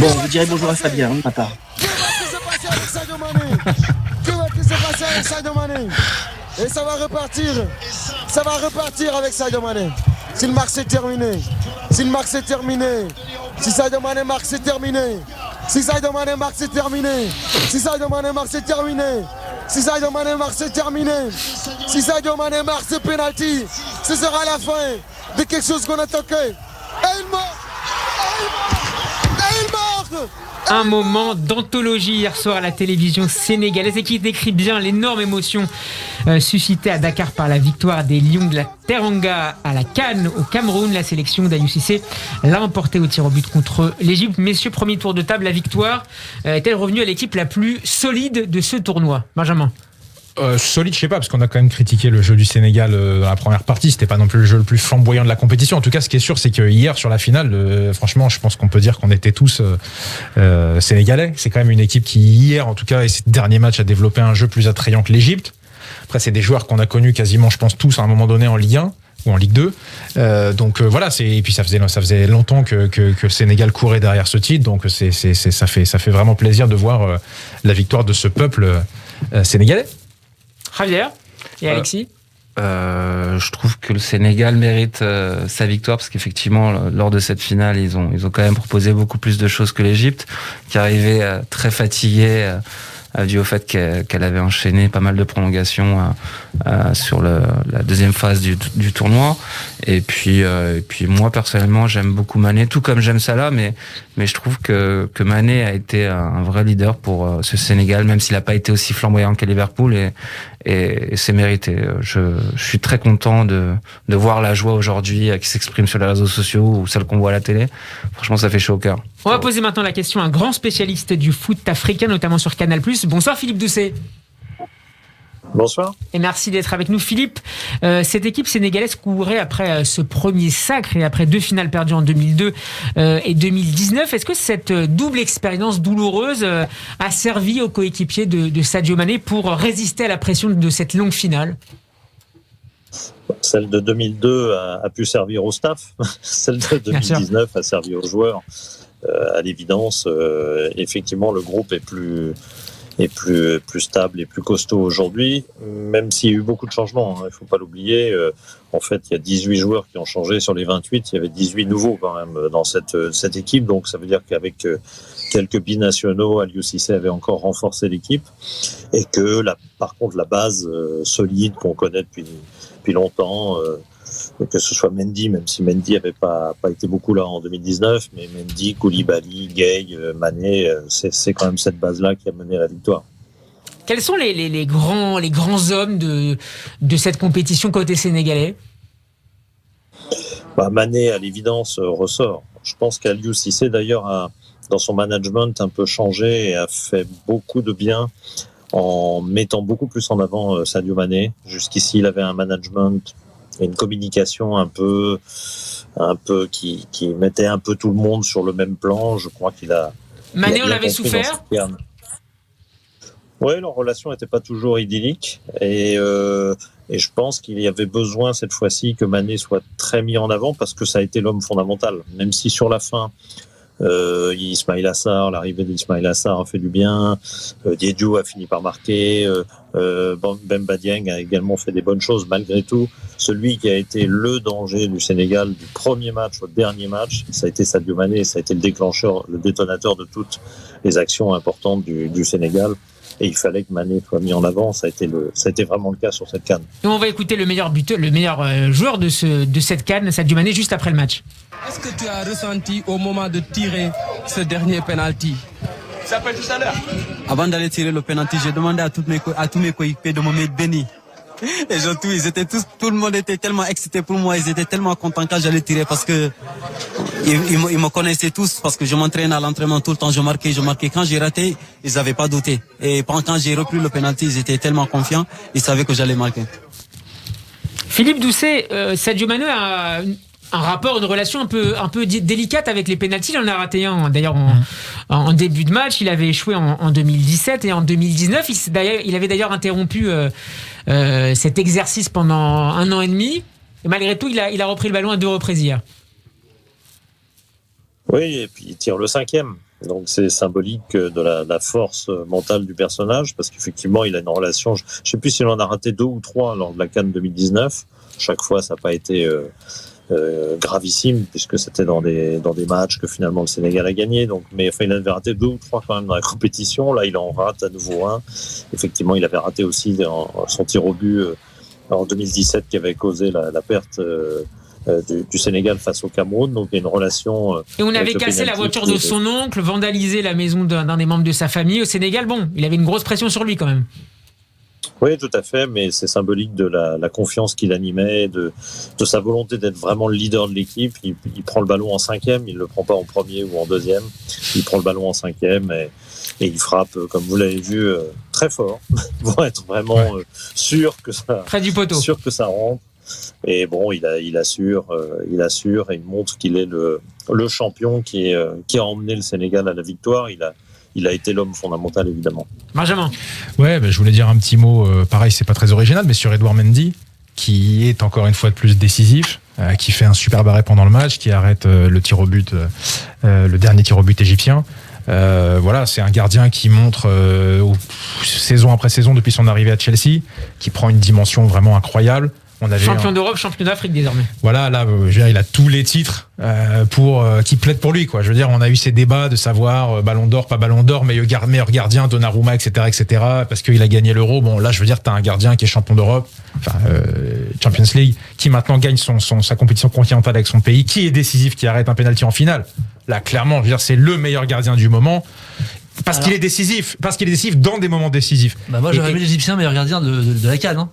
Bon, vous direz bonjour à Fabien, de ma part. Que va-t-il se passer avec Sadio Mané? Que va-t-il se passer avec Sadio Mané? Et ça va repartir avec Sadio Mané. S'il marque, c'est terminé. S'il marque, c'est terminé. Si Sadio Mané marque, c'est terminé. Si Sadio Mané marque, c'est terminé. Si Sadio Mané marque, c'est terminé. Si Sadio Mané marque, c'est terminé. Si Sadio Mané marque ce penalty, ce sera la fin de quelque chose qu'on a toqué. Et il marque. Et il marque. Un moment d'anthologie hier soir à la télévision sénégalaise et qui décrit bien l'énorme émotion suscitée à Dakar par la victoire des Lions de la Teranga à la CAN au Cameroun. La sélection d'Aliou Cissé l'a emporté au tir au but contre l'Égypte. Messieurs, premier tour de table, la victoire est-elle revenue à l'équipe la plus solide de ce tournoi? Benjamin? Solide, je sais pas, parce qu'on a quand même critiqué le jeu du Sénégal dans la première partie. C'était pas non plus le jeu le plus flamboyant de la compétition. En tout cas, ce qui est sûr, c'est que hier sur la finale, franchement, je pense qu'on peut dire qu'on était tous sénégalais. C'est quand même une équipe qui hier, en tout cas, et ces derniers matchs, a développé un jeu plus attrayant que l'Égypte. Après, c'est des joueurs qu'on a connus quasiment, je pense, tous à un moment donné en Ligue 1 ou en Ligue 2. Voilà, et puis ça faisait longtemps que le Sénégal courait derrière ce titre. Donc ça fait vraiment plaisir de voir la victoire de ce peuple sénégalais. Javier et Alexis? Je trouve que le Sénégal mérite sa victoire parce qu'effectivement lors de cette finale ils ont quand même proposé beaucoup plus de choses que l'Égypte qui arrivait très fatiguée dû au fait qu'elle avait enchaîné pas mal de prolongations sur la deuxième phase du tournoi. Et puis moi personnellement j'aime beaucoup Mané, tout comme j'aime Salah, mais je trouve que Mané a été un vrai leader pour ce Sénégal, même s'il n'a pas été aussi flamboyant qu'à Liverpool, et c'est mérité. Je suis très content de voir la joie aujourd'hui qui s'exprime sur les réseaux sociaux ou celle qu'on voit à la télé. Franchement, ça fait chaud au cœur. On va poser maintenant la question à un grand spécialiste du foot africain, notamment sur Canal+. Bonsoir Philippe Doucet. Bonsoir. Et merci d'être avec nous. Philippe, cette équipe sénégalaise courait après ce premier sacre et après 2 finales perdues en 2002 et 2019. Est-ce que cette double expérience douloureuse a servi aux coéquipiers de Sadio Mané pour résister à la pression de cette longue finale? Celle de 2002 a pu servir au staff. Celle de 2019 a servi aux joueurs. À l'évidence, effectivement, le groupe est plus stable et plus costaud aujourd'hui, même s'il y a eu beaucoup de changements. Il ne faut pas l'oublier. En fait, il y a 18 joueurs qui ont changé sur les 28. Il y avait 18 nouveaux quand même dans cette équipe. Donc, ça veut dire qu'avec quelques binationaux, Aliou Cissé avait encore renforcé l'équipe. Et que, par contre, la base solide qu'on connaît depuis longtemps, que ce soit Mendy, même si Mendy n'avait pas été beaucoup là en 2019, mais Mendy, Koulibaly, Gueye, Mané, c'est quand même cette base-là qui a mené à la victoire. Quels sont les grands hommes de cette compétition côté sénégalais? Mané, à l'évidence, ressort. Je pense qu'Aliou Cissé, d'ailleurs, a, dans son management, un peu changé et a fait beaucoup de bien en mettant beaucoup plus en avant Sadio Mané. Jusqu'ici, il avait un management et une communication un peu qui mettait un peu tout le monde sur le même plan. Je crois qu'il a... Mané, on avait souffert. Oui, leur relation n'était pas toujours idyllique et je pense qu'il y avait besoin cette fois-ci que Mané soit très mis en avant parce que ça a été l'homme fondamental. Même si sur la fin, Ismaïla Assar, l'arrivée d'Ismaïla Assar a fait du bien, Diédhiou a fini par marquer, Bemba Dieng a également fait des bonnes choses. Malgré tout, celui qui a été le danger du Sénégal du premier match au dernier match, ça a été Sadio Mané, ça a été le déclencheur, le détonateur de toutes les actions importantes du Sénégal. Et il fallait que Mané soit mis en avant. Ça a été vraiment le cas sur cette CAN. Et on va écouter le meilleur buteur, le meilleur joueur de cette CAN, Sadio Mané, juste après le match. Qu'est-ce que tu as ressenti au moment de tirer ce dernier penalty? Ça s'appelle tout à l'heure. Avant d'aller tirer le penalty, j'ai demandé à tous mes coéquipiers de me mettre béni. Et tout le monde était tellement excité pour moi, ils étaient tellement contents quand j'allais tirer parce que ils me connaissaient tous parce que je m'entraînais à l'entraînement tout le temps, je marquais. Quand j'ai raté, ils n'avaient pas douté. Et quand j'ai repris le penalty, ils étaient tellement confiants, ils savaient que j'allais marquer. Philippe Doucet, Sadio Mané a un rapport, une relation un peu délicate avec les pénaltys. Il en a raté un d'ailleurs en début de match. Il avait échoué en 2017 et en 2019. Il avait d'ailleurs interrompu cet exercice pendant 1 an et demi. Et malgré tout, il a repris le ballon à 2 reprises hier. Oui, et puis il tire le 5e. Donc c'est symbolique de la force mentale du personnage, parce qu'effectivement il a une relation, je ne sais plus s'il en a raté 2 ou 3 lors de la CAN 2019. Chaque fois ça n'a pas été gravissime, puisque c'était dans des matchs que finalement le Sénégal a gagné. Donc, mais enfin, il avait raté 2 ou 3 quand même dans la compétition. Là il en rate à nouveau un. Effectivement il avait raté aussi son tir au but en 2017 qui avait causé la perte du Sénégal face au Cameroun. Donc il y a une relation. Et on avait cassé la voiture de son oncle, vandalisé la maison d'un des membres de sa famille au Sénégal. Bon, il avait une grosse pression sur lui quand même. Oui, tout à fait, mais c'est symbolique de la confiance qu'il animait, de sa volonté d'être vraiment le leader de l'équipe. Il prend le ballon en 5e, il ne le prend pas en premier ou en 2e. Il prend le ballon en 5e et il frappe, comme vous l'avez vu, très fort, pour être vraiment sûr que ça, près du poteau. Sûr que ça rentre. Et bon, il assure et il montre qu'il est le champion qui a emmené le Sénégal à la victoire. Il a été l'homme fondamental, évidemment. Benjamin. Ouais, je voulais dire un petit mot, pareil, c'est pas très original, mais sur Edouard Mendy, qui est encore une fois de plus décisif, qui fait un superbe arrêt pendant le match, qui arrête le tir au but, le dernier tir au but égyptien. Voilà, c'est un gardien qui montre saison après saison depuis son arrivée à Chelsea, qui prend une dimension vraiment incroyable. Champion d'Europe, champion d'Afrique désormais. Voilà, là, je veux dire, il a tous les titres qui plaident pour lui, quoi. Je veux dire, on a eu ces débats de savoir Ballon d'Or, pas Ballon d'Or, meilleur gardien, Donnarumma, etc., parce qu'il a gagné l'Euro. Bon, là, je veux dire, t'as un gardien qui est champion d'Europe, Champions League, qui maintenant gagne sa compétition continentale avec son pays, qui est décisif, qui arrête un penalty en finale. Là, clairement, je veux dire, c'est le meilleur gardien du moment. Parce qu'il est décisif dans des moments décisif. Moi j'aurais mis l'Égyptien meilleur gardien de la CAN.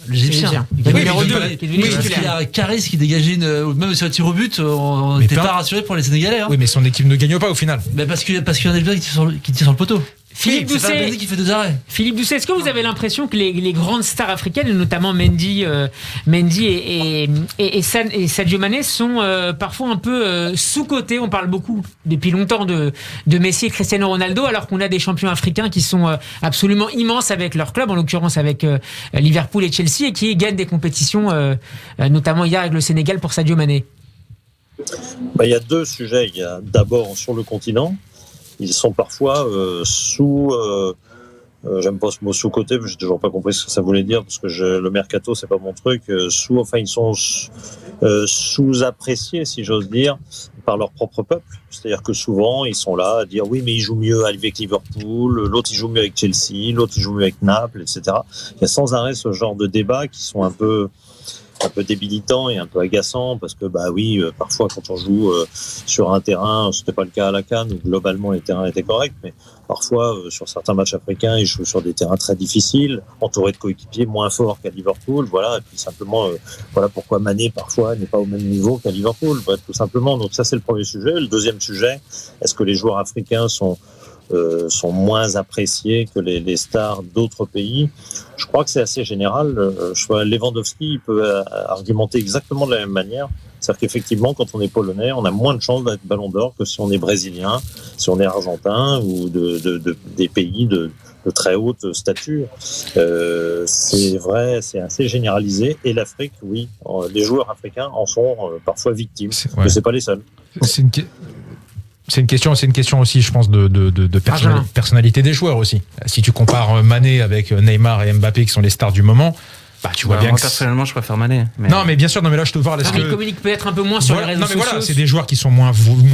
L'Égyptien. Numéro 2. Parce qu'il a Karis qui dégageait même sur le tir au but, on n'était pas rassuré pour les Sénégalais. Oui, mais son équipe ne gagne pas au final. Parce qu'il y en a des qui tire sur le poteau. Philippe Doucet, qui fait 2 arrêts. Philippe Doucet, est-ce que vous avez l'impression que les grandes stars africaines, notamment Mendy et Sadio Mané, sont parfois un peu sous-cotés? On parle beaucoup depuis longtemps de Messi et Cristiano Ronaldo, alors qu'on a des champions africains qui sont absolument immenses avec leur club, en l'occurrence avec Liverpool et Chelsea, et qui gagnent des compétitions, notamment hier avec le Sénégal pour Sadio Mané. Il y a 2 sujets. Il y a d'abord sur le continent. Ils sont parfois j'aime pas ce mot sous-côté, mais j'ai toujours pas compris ce que ça voulait dire, parce que le mercato, c'est pas mon truc. Ils sont sous-appréciés, si j'ose dire, par leur propre peuple. C'est-à-dire que souvent, ils sont là à dire oui, mais ils jouent mieux avec Liverpool, l'autre il joue mieux avec Chelsea, l'autre il joue mieux avec Naples, etc. Il y a sans arrêt ce genre de débats qui sont un peu débilitant et un peu agaçant, parce que parfois quand on joue sur un terrain, c'était pas le cas à la CAN où globalement les terrains étaient corrects, mais parfois sur certains matchs africains ils jouent sur des terrains très difficiles, entourés de coéquipiers moins forts qu'à Liverpool, voilà, et puis simplement voilà pourquoi Mané parfois n'est pas au même niveau qu'à Liverpool, tout simplement. Donc ça c'est le premier sujet. Le deuxième sujet, est-ce que les joueurs africains sont moins appréciés que les stars d'autres pays? Je crois que c'est assez général. Lewandowski il peut argumenter exactement de la même manière. C'est-à-dire qu'effectivement, quand on est polonais, on a moins de chances d'être ballon d'or que si on est brésilien, si on est argentin ou des pays de très haute stature. C'est vrai, c'est assez généralisé. Et l'Afrique, oui, les joueurs africains en sont parfois victimes. Mais c'est pas les seuls. C'est une question aussi, je pense, de personnalité des joueurs aussi. Si tu compares Mané avec Neymar et Mbappé, qui sont les stars du moment, tu vois bien moi, que personnellement, je préfère Mané. Non, mais bien sûr, là, je te parle. Ils communiquent peut-être un peu moins sur les réseaux sociaux. Voilà, c'est des joueurs qui sont moins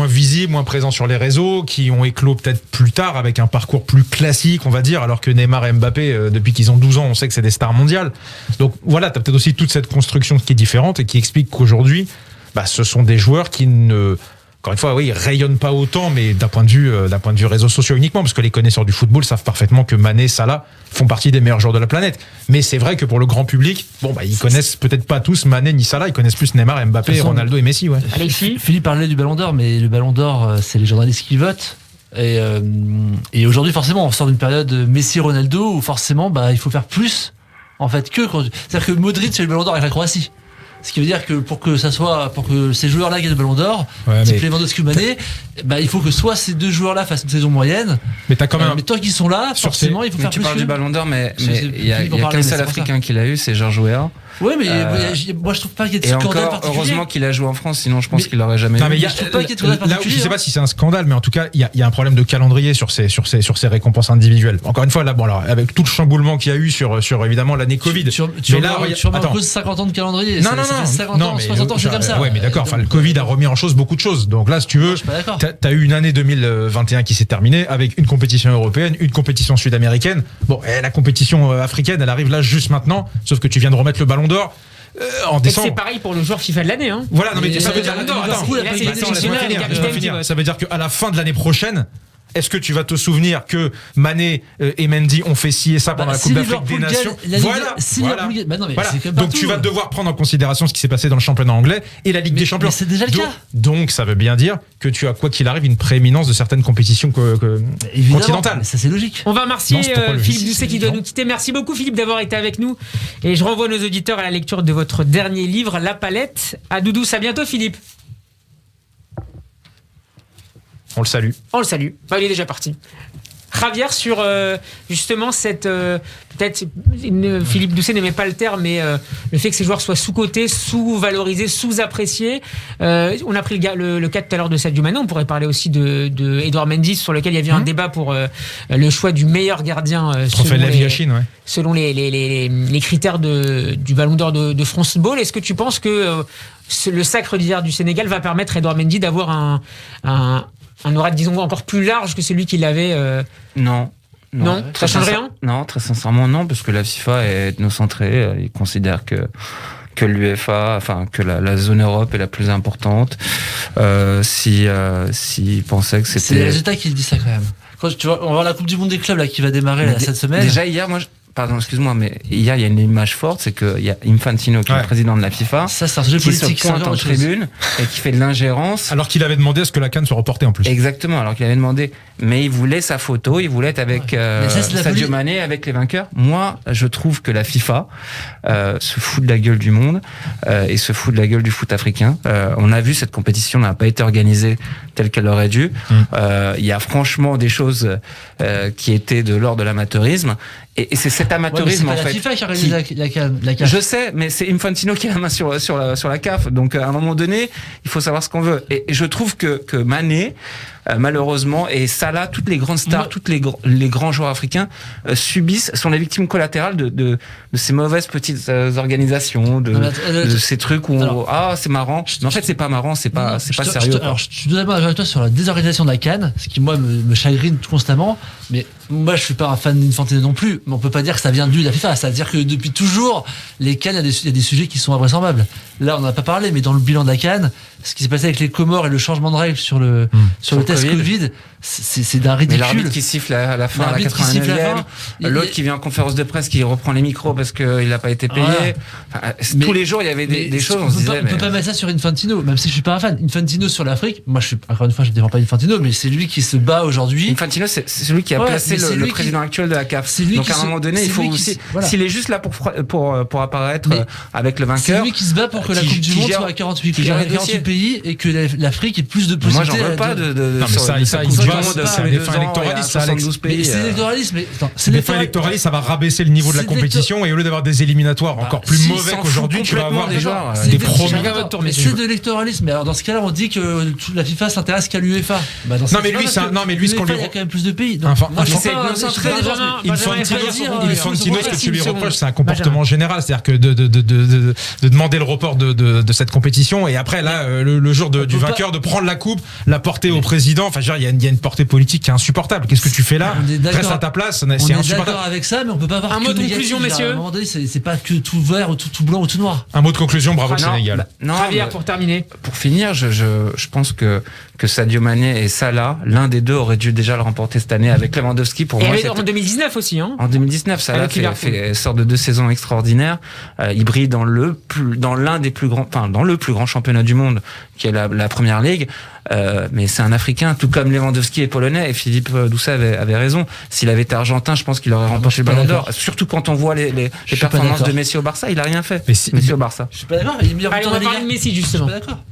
visibles, moins présents sur les réseaux, qui ont éclos peut-être plus tard avec un parcours plus classique, on va dire, alors que Neymar et Mbappé, depuis qu'ils ont 12 ans, on sait que c'est des stars mondiales. Donc voilà, tu as peut-être aussi toute cette construction qui est différente et qui explique qu'aujourd'hui, ce sont des joueurs qui ne... Encore une fois, oui, ils rayonnent pas autant, mais d'un point de vue réseaux sociaux uniquement, parce que les connaisseurs du football savent parfaitement que Mané, Salah font partie des meilleurs joueurs de la planète. Mais c'est vrai que pour le grand public, ils connaissent peut-être pas tous Mané ni Salah, ils connaissent plus Neymar, Mbappé, Ronaldo et Messi, ouais. Alexis, Philippe parlait du Ballon d'Or, mais le Ballon d'Or, c'est les journalistes qui votent. Et aujourd'hui, forcément, on sort d'une période Messi-Ronaldo où forcément, il faut faire plus, en fait, c'est-à-dire que Modric fait le Ballon d'Or avec la Croatie. Ce qui veut dire que pour que ces joueurs-là gagnent le Ballon d'Or, type Lewandowski ou Mané, il faut que soit ces 2 joueurs-là fassent une saison moyenne. Mais t'as quand même. Mais tant qu'ils sont là, forcément, il faut faire plus. Tu parles du Ballon d'Or, mais il y a qu'un seul Africain qui l'a eu, c'est George Weah. Ouais, mais moi je trouve pas qu'il y ait de Et scandale encore, particulier. heureusement qu'il a joué en France, sinon je pense qu'il l'aurait jamais Non, eu. mais il y a, je trouve pas qu'il y ait de scandale là où je particulier, sais pas si c'est un scandale, mais en tout cas, il y a un problème de calendrier sur ces récompenses individuelles. Encore une fois, là, bon, alors, avec tout le chamboulement qu'il y a eu sur évidemment l'année Covid. Tu mais là, remets en cause 50 ans de calendrier. Non, Ça fait 50 ans, 60 ans, c'est comme ça. Ouais, mais d'accord, enfin, le Covid a remis en chose beaucoup de choses. Donc là, si tu veux, Je suis pas d'accord. t'as eu une année 2021 qui s'est terminée avec une compétition européenne, une compétition sud-américaine. Bon, la compétition africaine, elle arrive là juste maintenant, sauf que tu viens de remettre le Ballon d'Or. En Et décembre. c'est pareil pour le joueur FIFA de l'année. Hein. Voilà, non mais Et ça veut dire. Liverpool, Attends, là, c'est laisse-moi le finir, capitaine laisse-moi qui finir. vote. Ça veut dire qu'à la fin de l'année prochaine, est-ce que tu vas te souvenir que Mané et Mendy ont fait ci et ça pendant la Coupe d'Afrique des Nations? Voilà. Non, mais Voilà. c'est comme Donc partout. tu vas devoir prendre en considération ce qui s'est passé dans le championnat anglais et la Ligue des Champions. Mais c'est déjà le cas. Donc ça veut bien dire que tu as, quoi qu'il arrive, une prééminence de certaines compétitions Évidemment, continentales. mais ça c'est logique. On va remercier Non, c'est pas le Philippe vice, Doucet qui doit nous quitter. Merci beaucoup Philippe d'avoir été avec nous. Et je renvoie nos auditeurs à la lecture de votre dernier livre, La Palette. À Doudou, à bientôt Philippe. On le salue. On le salue. Enfin, il est déjà parti. Javier, sur justement cette. Peut-être Philippe Doucet n'aimait pas le terme, mais le fait que ces joueurs soient sous-cotés, sous-valorisés, sous-appréciés. On a pris le cas tout à l'heure de Sadio Mané. On pourrait parler aussi de Edouard Mendy, sur lequel il y avait un débat pour le choix du meilleur gardien selon les critères du Ballon d'Or de France Ball. Est-ce que tu penses que le sacre d'hier du Sénégal va permettre à Edouard Mendy d'avoir un aura, disons, encore plus large que celui qu'il avait Non. Non, ça change rien. Non, très sincèrement non, parce que la FIFA est ethnocentrée. Il considère que l'UEFA, enfin que la zone Europe est la plus importante. S'il pensait que c'était. C'est les résultats qui le disent ça quand même. Quand tu vois, on va voir la Coupe du Monde des clubs là qui va démarrer là, cette semaine. Déjà hier, pardon, excuse-moi, mais hier, il y a une image forte, c'est qu'il y a Infantino, qui est le président de la FIFA, ça, c'est un sujet qui politique, se pointe en tribune et qui fait de l'ingérence. Alors qu'il avait demandé à ce que la CAN soit reportée en plus. Exactement, alors qu'il avait demandé. Mais il voulait sa photo, il voulait être avec Sadio Mané, avec les vainqueurs. Moi, je trouve que la FIFA se fout de la gueule du monde et se fout de la gueule du foot africain. On a vu, cette compétition n'a pas été organisée telle qu'elle aurait dû. Il y a franchement des choses qui étaient de l'ordre de l'amateurisme. Et c'est cet amateurisme, en fait. C'est pas la FIFA qui organise la CAF. Je sais, mais c'est Infantino qui a la main sur la CAF. Donc, à un moment donné, il faut savoir ce qu'on veut. Et je trouve que Mané, malheureusement, et Salah, toutes les grandes stars, tous les grands joueurs africains sont les victimes collatérales de ces mauvaises petites organisations, de ces trucs où c'est marrant. Mais en fait, c'est pas marrant, c'est pas sérieux. Alors, je suis totalement avec toi sur la désorganisation de la CAN, ce qui moi me chagrine constamment. Mais moi, je suis pas un fan d'Infantino non plus. Mais on peut pas dire que ça vient de lui, de la FIFA. C'est-à-dire que depuis toujours, les CAN, il y a des sujets qui sont invraisemblables. Là, on n'en a pas parlé, mais dans le bilan de la CAN, ce qui s'est passé avec les Comores et le changement de règles sur le test Covid, c'est d'un ridicule. Mais l'arbitre qui siffle à la fin, à la 89e, l'autre qui vient en conférence de presse, qui reprend les micros parce qu'il n'a pas été payé. Voilà. Enfin, tous les jours, il y avait des choses. On peut pas mettre ça sur Infantino, même si je suis pas un fan. Infantino sur l'Afrique, moi, encore une fois, je ne défends pas Infantino, mais c'est lui qui se bat aujourd'hui. Infantino, c'est celui qui a placé le président actuel de la CAF. Donc à un moment donné, il faut aussi. S'il est juste là pour apparaître avec le vainqueur. C'est lui qui se bat pour que la Coupe du Monde soit à 48 pays et que l'Afrique ait plus de possibilités. Moi, j'en veux pas de. Non, mais ça, c'est un défunt électoraliste, ça, Alex. C'est l'électoraliste, mais c'est défunt électoraliste, ça va rabaisser le niveau de la compétition et au lieu d'avoir des éliminatoires encore plus mauvais qu'aujourd'hui, tu vas avoir des promis. C'est de l'électoralisme. Mais alors, dans ce cas-là, on dit que la FIFA s'intéresse qu'à l'UEFA. Non, mais lui, ce qu'on lui. Il y a quand même plus de pays. Infantino, ce que tu lui reproches, c'est un comportement général. C'est-à-dire que de demander le report de cette compétition et après, là, le jour du vainqueur, de prendre la coupe, la porter au président. Enfin, il y a une portée politique qui est insupportable. Qu'est-ce que tu fais là? Reste à ta place. C'est insupportable. On est d'accord avec ça, mais on peut pas avoir un mot de conclusion, messieurs. À un moment donné, c'est pas que tout vert ou tout blanc ou tout noir. Un mot de conclusion, bravo le Sénégal. Javier, pour terminer. Pour finir, je pense que Sadio Mané et Salah, l'un des deux aurait dû déjà le remporter cette année avec Lewandowski. Pour moi, en 2019 aussi. En 2019, Salah sort de 2 saisons extraordinaires. Il brille dans le plus grand championnat du monde, qui est la Première Ligue. Mais c'est un Africain, tout comme Lewandowski est polonais. Et Philippe Doucet avait raison. S'il avait été argentin, je pense qu'il aurait remporté le Ballon d'Or. Surtout quand on voit les performances de Messi au Barça, il a rien fait. Messi au Barça. Je suis pas d'accord. Il est meilleur buteur de la Ligue. On va parler de Messi justement. Je suis pas d'accord.